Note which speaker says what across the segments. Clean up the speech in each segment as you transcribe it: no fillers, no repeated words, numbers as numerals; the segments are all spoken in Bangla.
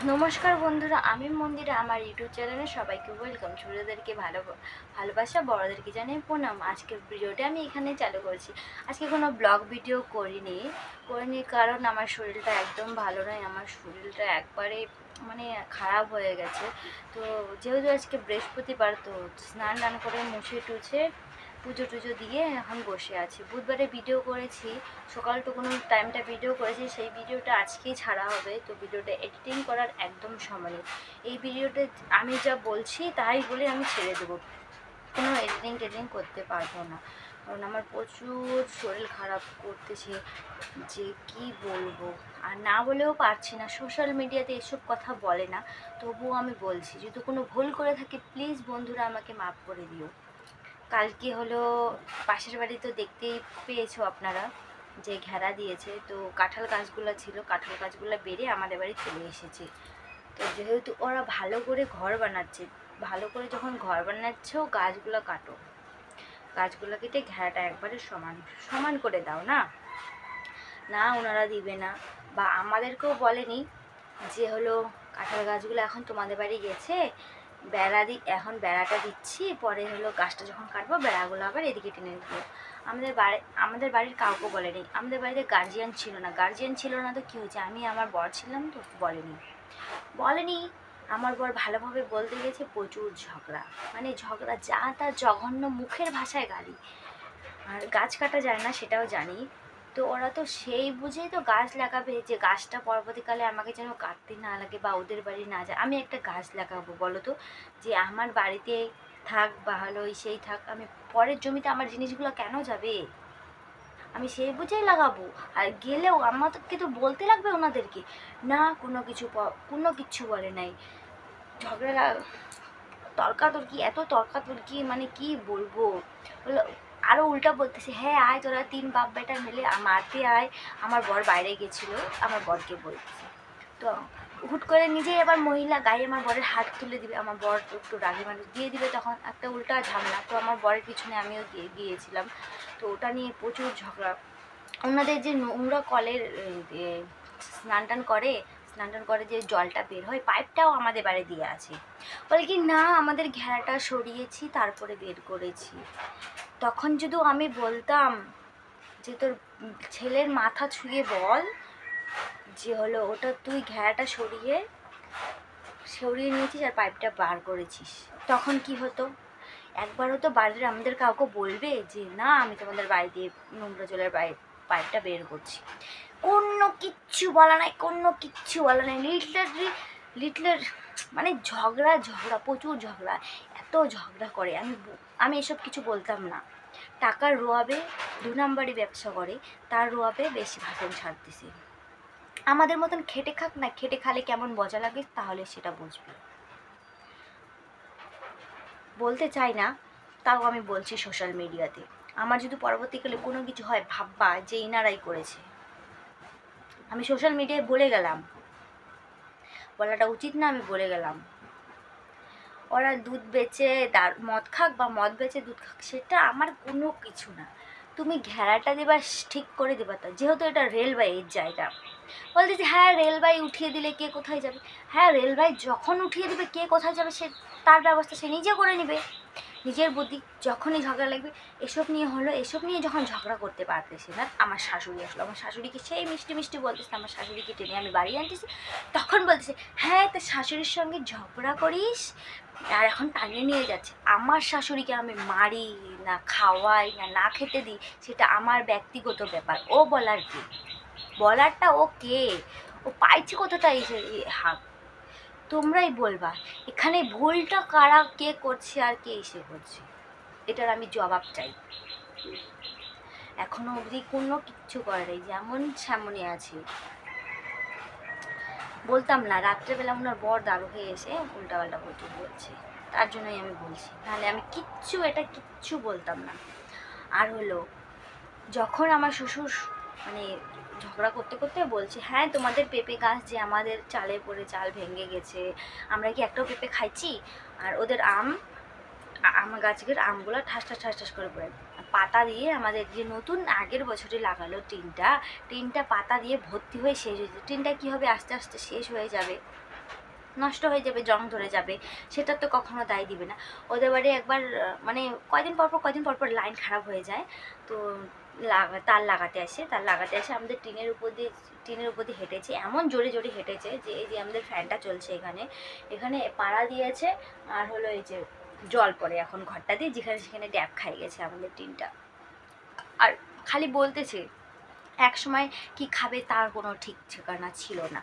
Speaker 1: নমস্কার বন্ধুরা, আমি মন্দিরা। আমার ইউটিউব চ্যানেলে সবাইকে ওয়েলকাম। ছোটোদেরকে ভালোবাসা, বড়োদেরকে জানাই প্রণাম। আজকের ভিডিওটা আমি এখানে চালু করেছি। আজকে কোনো ব্লগ ভিডিও করিনি কারণ আমার শরীরটা একদম ভালো নয়। আমার শরীরটা একবারে খারাপ হয়ে গেছে। তো যেহেতু আজকে বৃহস্পতিবার, তো স্নান টান করে মুছে টুছে পুজো টুজো দিয়ে এখন বসে আছি। বুধবারে ভিডিও করেছি, সকালটুকুনো টাইমটা ভিডিও করেছি, সেই ভিডিওটা আজকেই ছাড়া হবে। তো ভিডিওটা এডিটিং করার একদম সময় নেই। এই ভিডিওতে আমি যা বলছি তাই বলে আমি ছেড়ে দেবো, কোনো এডিটিং করতে পারবো না, কারণ আমার প্রচুর শরীর খারাপ করতেছে, যে কি বলবো। আর না বলেও পারছি না, সোশ্যাল মিডিয়াতে এসব কথা বলে না, তবুও আমি বলছি। যদি কোনো ভুল করে থাকি প্লিজ বন্ধুরা আমাকে মাফ করে দিও। কালকে হলো পাশের বাড়ি, তো দেখতেই পেয়েছো আপনারা যে ঘেরা দিয়েছে, তো কাঁঠাল গাছগুলো ছিল, কাঁঠাল গাছগুলো বেড়ে আমাদের বাড়ি চলে এসেছে। তো যেহেতু ওরা ভালো করে ঘর বানাচ্ছে, ভালো করে যখন ঘর বানাচ্ছেও গাছগুলো কাটো, গাছগুলো কেটে ঘেরাটা একবারে সমান সমান করে দাও না। না ওনারা দিবে না, বা আমাদেরকেও বলেনি যে হলো কাঁঠাল গাছগুলো এখন তোমাদের বাড়ি গেছে, এখন বেড়াটা দিচ্ছি, পরে হলো গাছটা যখন কাটবো বেড়াগুলো আবার এদিকে টেনে দেবো। আমাদের বাড়ির কাউকে বলেনি। আমাদের বাড়িতে গার্জিয়ান ছিল না তো কী হয়েছে, আমি আমার বর ছিলাম তো বলেনি। আমার বর ভালোভাবে বলতে গেছে, প্রচুর ঝগড়া, ঝগড়া যা তা জঘন্য, মুখের ভাষায় গালি। আর গাছ কাটা যায় না সেটাও জানি। তো ওরা তো সেই বুঝেই তো গাছ লাগাবে, যে গাছটা পরবর্তীকালে আমাকে যেন কাটতে না লাগে বা ওদের বাড়ি না যায়। আমি একটা গাছ লাগাবো বলো তো, যে আমার বাড়িতে থাক বা হলো সেই থাক, আমি পরের জমিতে আমার জিনিসগুলো কেন যাবে? আমি সেই বুঝেই লাগাবো। আর গেলেও আমাদেরকে তো বলতে লাগবে ওনাদেরকে, না কোনো কিচ্ছু বলে নাই। ঝগড়া তর্কাতর্কি, এত তর্কাতর্কি, কি বলবো। বললো, আরও উল্টা বলতেছে, হ্যাঁ আয় তোরা 3 বাপ বেটা মিলে মারতে আয়। আমার বর বাইরে গেছিলো, আমার বরকে বলতেছে। তো হুট করে নিজেই আবার মহিলা গায়ে আমার বরের হাত তুলে দিবে, আমার বর একটু রাগী মানুষ দিয়ে দিবে, তখন একটা উল্টা ঝামেলা। তো আমার বরের পিছনে আমিও গিয়েছিলাম। তো ওটা নিয়ে প্রচুর ঝগড়া। ওনাদের যে নোংরা কলের স্নান টান করে যে জলটা বের হয়, পাইপটাও আমাদের বাড়ি দিয়ে আছে। বলে কি না, আমাদের ঘেরাটা সরিয়েছি তারপরে বের করেছি। তখন যদি আমি বলতাম যে তোর ছেলের মাথা ছুঁয়ে বল যে হলো ওটা তুই ঘেরাটা সরিয়ে নিয়েছিস আর পাইপটা বার করেছিস, তখন কি হতো? একবারও তো বাড়ির আমাদের কাউকে বলবে যে না আমি তোমাদের বাড়ি দিয়ে নোংরা জলের পাইপটা বের করছি? কোনো কিচ্ছু বলা নাই। লিটলার ঝগড়া, প্রচুর ঝগড়া, এত ঝগড়া করে। আমি এসব কিছু বলতাম না। টাকার রোয়াবে 2 নাম্বারই ব্যবসা করে, তার রোয়াবে বেশি ভাষণ ছাড়তেছে। আমাদের মতন খেটে খাক না, খেটে খালে কেমন মজা লাগে তাহলে সেটা বুঝবে। বলতে চাই না, তাও আমি বলছি সোশ্যাল মিডিয়াতে। আমার যদি পরবর্তীকালে কোনো কিছু হয় ভাববা যে ইনারাই করেছে। আমি সোশ্যাল মিডিয়ায় বলে গেলাম, বলাটা উচিত না, আমি বলে গেলাম। ওরা দুধ বেচে মদ খাক বা মদ বেচে দুধ খাক, সেটা আমার কোনো কিছু না। তুমি ঘেরাটা দেবা ঠিক করে দেবা, তা যেহেতু এটা রেলওয়ের জায়গা। বলতেছে হ্যাঁ রেলওয়ে উঠিয়ে দিলে কে কোথায় যাবে? হ্যাঁ রেলওয়ে যখন উঠিয়ে দেবে কে কোথায় যাবে সে তার ব্যবস্থা সে নিজে করে নেবে, নিজের বুদ্ধি। যখনই ঝগড়া লাগবে এসব নিয়ে যখন ঝগড়া করতে পারতেছে না, আমার শাশুড়ি আসলো, আমার শাশুড়িকে সেই মিষ্টি মিষ্টি বলতেছে, আমার শাশুড়িকে টেনে আমি বাড়ি আনতেছি, তখন বলতেছে হ্যাঁ তো শাশুড়ির সঙ্গে ঝগড়া করিস আর এখন টানিয়ে নিয়ে যাচ্ছে। আমার শাশুড়িকে আমি মারি না খাওয়াই না খেতে দিই, সেটা আমার ব্যক্তিগত ব্যাপার। ও বলারটা ও কে? ও পাইছে কতটা হাক? তোমরাই বলবা এখানে ভুলটা কারা, কে করছে আর কে এসে করছে, এটার আমি জবাব চাই। এখনো অবধি কোনো কিচ্ছু করে নাই, যেমন সামনে আছে। বলতাম না, রাত্রেবেলা ওনার বর দারু হয়ে এসে উল্টাপাল্টা বলছে, তার জন্যই আমি বলছি, নাহলে আমি কিচ্ছু বলতাম না। আর হলো যখন আমার শ্বশুর ঝগড়া করতে করতে বলছে হ্যাঁ তোমাদের পেঁপে গাছ যে আমাদের চালে পড়ে চাল ভেঙে গেছে, আমরা কি একটাও পেঁপে খাইছি? আর ওদের আম গাছের আমগুলো ঠাস ঠাস করে পড়ে, পাতা দিয়ে আমাদের যে নতুন আগের বছরে লাগালো টিনটা পাতা দিয়ে ভর্তি হয়ে শেষ হয়েছে। টিনটা কী হবে, আস্তে আস্তে শেষ হয়ে যাবে। নষ্ট হয়ে যাবে, জং ধরে যাবে, সেটা তো কখনো দায় দিবে না। ওদের বাড়ি একবার মানে কয়দিন পর পর লাইন খারাপ হয়ে যায়, তো তার লাগাতে আসে আমাদের টিনের উপর দিয়ে হেঁটেছে, এমন জোরে জোরে হেঁটেছে যে এই যে আমাদের ফ্যানটা চলছে এখানে পাড়া দিয়েছে, আর হলো এই যে জল পড়ে এখন ঘরটা দিয়ে, যেখানে সেখানে ড্যাব খাই গেছে আমাদের টিনটা। আর খালি বলতেছে, এক সময় কি খাবে তার কোনো ঠিক ঠিকানা ছিল না।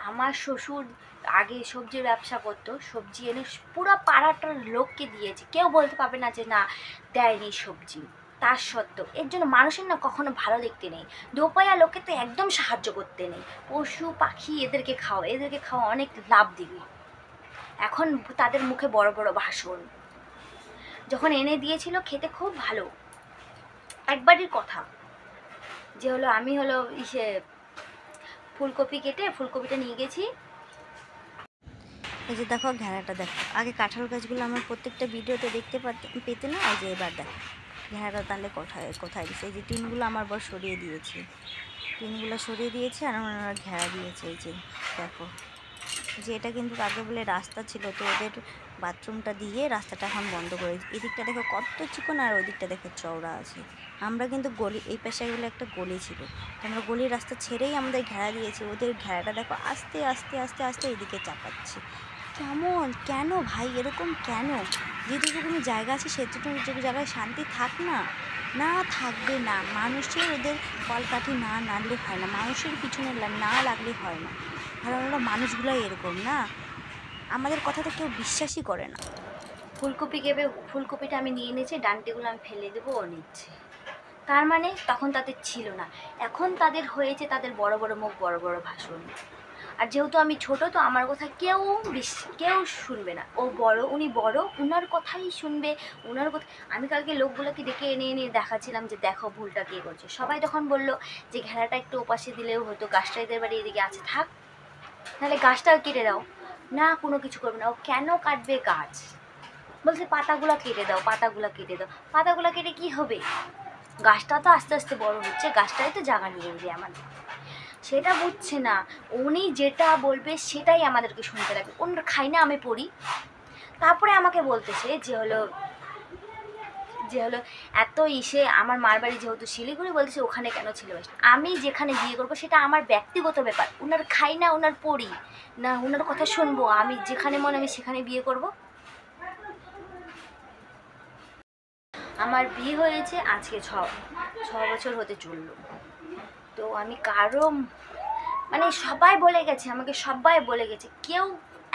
Speaker 1: আমার শ্বশুর আগে সবজির ব্যবসা করতো, সবজি এনে পুরো পাড়াটার লোককে দিয়েছে, কেউ বলতে পারবে না যে না দেয়নি সবজি। তার সত্ত্বেও এর জন্য মানুষের না কখনো ভালো দেখতে নেই, দোপায়া লোকে তো একদম সাহায্য করতে নেই। পশু পাখি এদেরকে খাওয়া অনেক লাভ দিবে। এখন তাদের মুখে বড় বড় ভাষণ। যখন এনে দিয়েছিল খেতে খুব ভালো, একবারই কথা যে হলো আমি হলো ফুলকপিটা নিয়ে গেছি। এই যে দেখো ঘেরাটা দেখো, আগে কাঁঠাল গাছগুলো আমার প্রত্যেকটা ভিডিওতে দেখতে পেতে না, এই যে এবার দেখো ঘেরাটা তাহলে কোথায় দিচ্ছে। এই যে টিনগুলো আমার বর সরিয়ে দিয়েছে আর আমার ঘেরা দিয়েছে। এই যে দেখো যে এটা কিন্তু আগে বলে রাস্তা ছিল, তো ওদের বাথরুমটা দিয়ে রাস্তাটা এখন বন্ধ করে, এদিকটা দেখো কত চিকন আর ওই দিকটা দেখো চওড়া আছে। আমরা কিন্তু গলি, এই পাশে বলে একটা গলি ছিল, তো আমরা গলির রাস্তা ছেড়েই আমাদের ঘেরা দিয়েছি। ওদের ঘেরাটা দেখো আস্তে আস্তে আস্তে আস্তে এদিকে চাপাচ্ছে। কেন ভাই এরকম কেন? যেটুকুনি জায়গা আছে সেটুকু জায়গায় শান্তি থাক না, না থাকবে না। মানুষের ওদের কলকাঠি না নাড়লে হয় না, মানুষের পিছনে না লাগলে হয় না। কারণ ওরা মানুষগুলোই এরকম না, আমাদের কথা তো কেউ বিশ্বাসই করে না। ফুলকপিটা আমি নিয়ে নিয়েছি, ডান্টিগুলো আমি ফেলে দেবো, ও নিচ্ছে। তার মানে তখন তাদের ছিল না, এখন তাদের হয়েছে, তাদের বড় বড় মুখ, বড় বড় ভাষণ। আর যেহেতু আমি ছোট, তো আমার কথা কেউ শুনবে না। উনি বড়, উনার কথাই শুনবে, উনার কথা। আমি কালকে লোকগুলোকে ডেকে এনে দেখাচ্ছিলাম যে দেখো ভুলটা কে করছে। সবাই তখন বললো যে ঘেরাটা একটু ওপাশে দিলেও হতো, গাছটা এদের বাড়ি এদিকে আছে, থাক, নাহলে গাছটা কেটে দাও। না, কোনো কিছু করবে না। ও কেন কাটবে গাছ? বলছে পাতাগুলো কেটে দাও। পাতাগুলো কেটে কি হবে? গাছটা তো আস্তে আস্তে বড় হচ্ছে, গাছটাই তো জায়গা নিয়ে নেবে আমাদের। সেটা বুঝছে না, উনি যেটা বলবে সেটাই আমাদেরকে শুনতে লাগবে। ওনার খাই না আমি পড়ি, তারপরে আমাকে বলতেছে যে হলো এত আমার মার বাড়ি যেহেতু শিলিগুড়ি, বলতেছে ওখানে কেন ছিল। আমি যেখানে বিয়ে করবো সেটা আমার ব্যক্তিগত ব্যাপার, ওনার খাই না, ওনার পড়ি না, ওনার কথা শুনবো? আমি যেখানে মনে আমি সেখানে বিয়ে করব। আমার বিয়ে হয়েছে আজকে 6 বছর হতে চললো। তো আমি কারো মানে সবাই বলে গেছে, কেউ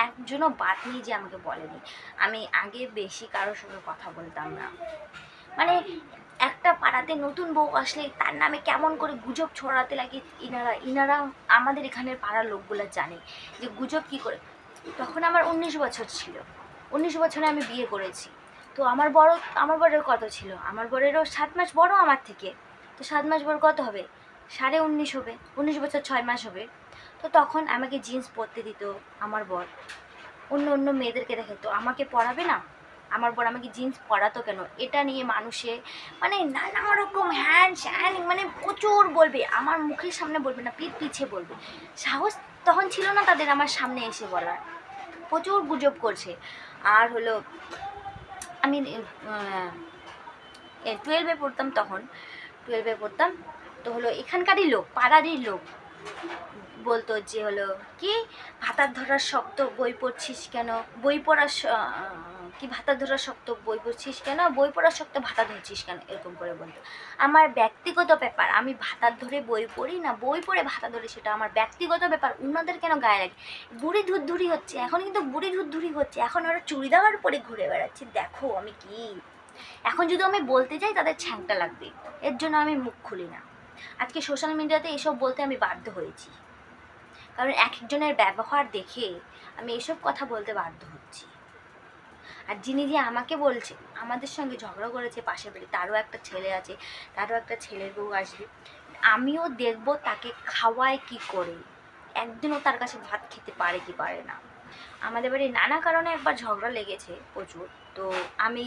Speaker 1: একজনও বাদ নেই যে আমাকে বলেনি। আমি আগে বেশি কারোর সঙ্গে কথা বলতাম না, মানে একটা পাড়াতে নতুন বউ আসলে তার নামে কেমন করে গুজব ছড়াতে লাগে। ইনারা আমাদের এখানের পাড়ার লোকগুলো জানে যে গুজব কী করে। তখন আমার 19 বছর ছিল, 19 বছরে আমি বিয়ে করেছি। তো আমার বরের কত ছিল? আমার বরেরও 7 মাস বড় আমার থেকে। তো 7 মাস বড় কত হবে? 19.5 হবে, 19 বছর 6 মাস হবে। তো তখন আমাকে জিন্স পরতে দিত আমার বর, অন্য মেয়েদেরকে দেখে। তো আমাকে পরাবে না? আমার বর আমাকে জিন্স পরাতো কেন? এটা নিয়ে মানুষে মানে নানা রকম মানে প্রচুর বলবে, আমার মুখের সামনে বলবে না, পিছে বলবে। সাহস তখন ছিল না তাদের আমার সামনে এসে বলার, প্রচুর গুজব করছে। আর হলো আমি 12-এ পড়তাম, তখন 12-এ পড়তাম। তো হলো এখানকারই লোক, পাড়ারই লোক বলতো যে হলো কি ভাতার ধরার শক্ত বই পড়ছিস কেন, বই পড়ার কি ভাতার ধরার শক্ত বই পড়ছিস কেন, বই পড়ার শক্ত ভাতা ধরছিস কেন, এরকম করে বলতো। আমার ব্যক্তিগত ব্যাপার, আমি ভাতার ধরে বই পড়ি না বই পড়ে ভাতা ধরে, সেটা আমার ব্যক্তিগত ব্যাপার, উনাদের কেন গায়ে লাগে? বুড়ি ধুরধুরি হচ্ছে এখন, কিন্তু বুড়ি ধুরধুরি হচ্ছে এখন, ওরা চুড়িদার পরে ঘুরে বেড়াচ্ছে। দেখো আমি কি, এখন যদি আমি বলতে যাই তাদের ছ্যাংটা লাগবে, এর জন্য আমি মুখ খুলি না। আজকে সোশ্যাল মিডিয়াতে এসব বলতে আমি বাধ্য হয়েছি, কারণ এক একজনের ব্যবহার দেখে আমি এসব কথা বলতে বাধ্য হচ্ছি। আর যিনি যে আমাকে বলছে, আমাদের সঙ্গে ঝগড়া করেছে পাশের বাড়ি, তারও একটা ছেলে আছে, তারও একটা ছেলের বউ আসবে, আমিও দেখব তাকে খাওয়ায় কি করে, একদিনও তার কাছে ভাত খেতে পারে কি পারে না। আমাদের বাড়ি নানা কারণে একবার ঝগড়া লেগেছে প্রচুর। তো আমি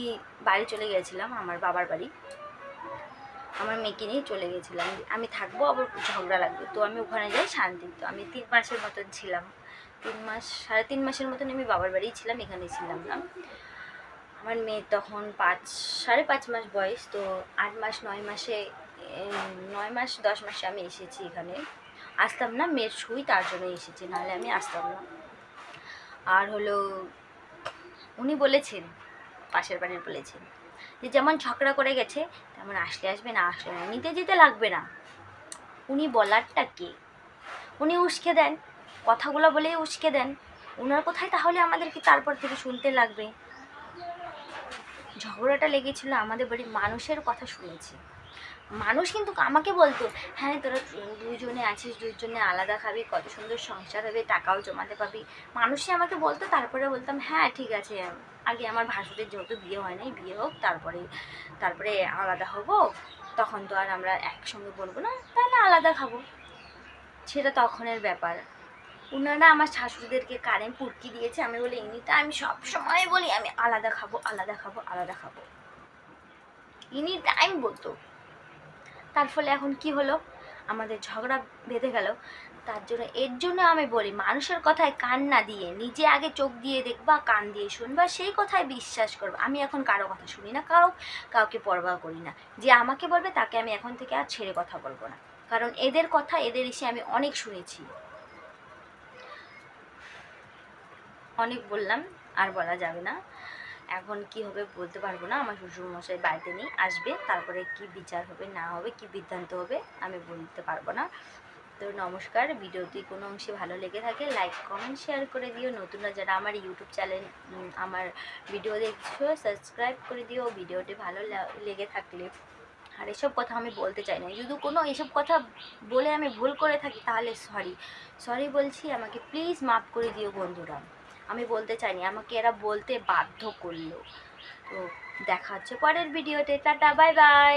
Speaker 1: বাড়ি চলে গিয়েছিলাম, আমার বাবার বাড়ি, আমার মেয়েকে নিয়ে চলে গেছিলাম। আমি থাকবো, আবার ঝগড়া লাগবে, তো আমি ওখানে যাই শান্তি। তো আমি 3 মাসের মতন ছিলাম। 3 মাস 3.5 মাসের মতন আমি বাবার বাড়িই ছিলাম, এখানেই ছিলাম না। আমার মেয়ের তখন 5.5 মাস বয়স, তো 8 মাস 9 মাসে 9 মাস 10 মাসে আমি এসেছি এখানে। আসতাম না, মেয়ের শুই তার জন্য এসেছি, নাহলে আমি আসতাম না। আর হলো উনি বলেছেন, পাশের বাড়ির বলেছেন যে যেমন ঝগড়া করে গেছে তেমন আসলে আসবে, না আসলে না, নিতে যেতে লাগবে না। উনি বলারটা কে? উনি উস্কে দেন, কথাগুলো বলেই উস্কে দেন। ওনার কোথায় তাহলে আমাদেরকে তারপর থেকে শুনতে লাগবে? ঝগড়াটা লেগেছিল আমাদের বাড়ির মানুষের কথা শুনেছি। মানুষ কিন্তু আমাকে বলতো, হ্যাঁ তোরা দুজনে আছিস, দুজনে আলাদা খাবি, কত সুন্দর সংসার হবে, টাকাও জমাতে পাবি। মানুষই আমাকে বলতো, তারপরে বলতাম হ্যাঁ ঠিক আছে, আগে আমার ভাসুরের যেহেতু বিয়ে হয় নাই, বিয়ে হোক, তারপরে আলাদা হব, তখন তো আর আমরা একসঙ্গে বলবো না, তাহলে আলাদা খাবো, সেটা তখনের ব্যাপার। ওনারা আমার শাশুড়িদেরকে কারেন্ট পুটকি দিয়েছে, আমি বলি ইনিটা আমি সব সময় বলি আমি আলাদা খাবো, আলাদা খাবো, আলাদা খাবো, ইনি টাইম বলতো। তার ফলে এখন কি হলো, আমাদের ঝগড়া বেঁধে গেল। তার জন্য এর জন্য আমি বলি, মানুষের কথায় কান না দিয়ে নিজে আগে চোখ দিয়ে দেখবা, কান দিয়ে শুনবা, সেই কথায় বিশ্বাস করবা। আমি এখন কারো কথা শুনি না, কাউকে পরোয়া করি না। যে আমাকে বলবে তাকে আমি এখন থেকে আর ছেড়ে কথা বলবো না, কারণ এদের কথা, এদের ইসে আমি অনেক শুনেছি। অনেক বললাম, আর বলা যাবে না। এখন কি হবে বলতে পারবো না, আমার শ্বশুরমশাই বাড়িতে নেই, আসবে, তারপরে কি বিচার হবে না হবে, কি বিধান্ত হবে আমি বলতে পারবো না। তো নমস্কার, ভিডিওটি কোনো অংশে ভালো লেগে থাকে লাইক কমেন্ট শেয়ার করে দিও। নতুনরা যারা আমার ইউটিউব চ্যানেল আমার ভিডিও দেখছো সাবস্ক্রাইব করে দিও ভিডিওটি ভালো লেগে থাকলে। আর এসব কথা আমি বলতে চাই না, যদি কোনো এসব কথা বলে আমি ভুল করে থাকি তাহলে সরি বলছি, আমাকে প্লিজ মাফ করে দিও বন্ধুরা। আমি বলতে চাইনি, আমাকে এরা বলতে বাধ্য করলো। তো দেখা হচ্ছে পরের ভিডিওতে, টাটা বাই বাই।